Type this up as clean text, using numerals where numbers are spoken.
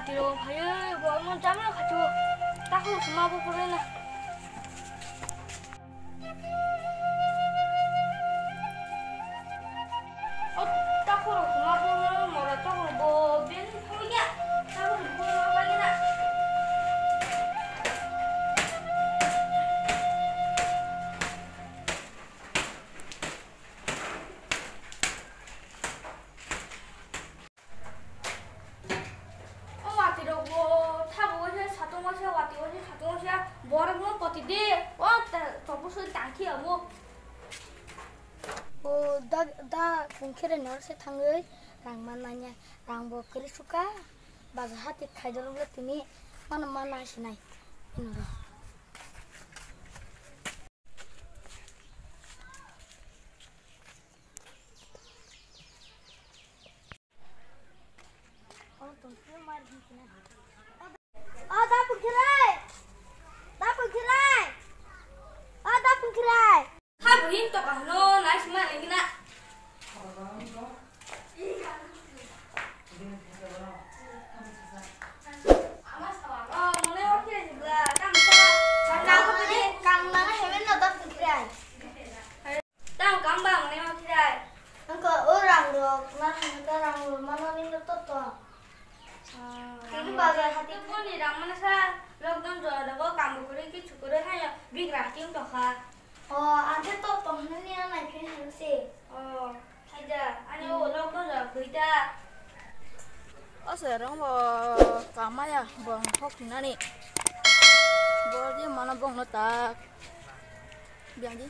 와티로 바이올 뭐 짬을 가지고 딱으로 주마보 보내나. 딱으로 주마보는 뭐라 딱으로 뭐변 포기야. 딱으로 뭐라 빨리나. 뭐라고 버티디? 더 무슨 땅키야 뭐? 다 공खे를 넣어서 당을 랑만나냐 랑보 그리수까 맞아 하티 카이저로 그랬더니 mana 하시나이 이노라 나 부키라이 Habuhin to kahno nice man lagi na. Amas oh mulai oke juga. Kang mana hemen no dak kirai. Tang kambang ne mau kirai. Angko orang dok, orang mana ni to to. Ini bagai hati pun di mana sa lockdown jo ada ko kamu kuri ki chukure hanya big rating to kha. 안돼 또 먹는 나 그냥 혹시 하자 아니 올라오자 그이다 어서 뭐 까마야 뭐 혹시나니 뭐지 mana bong nó ta biang đi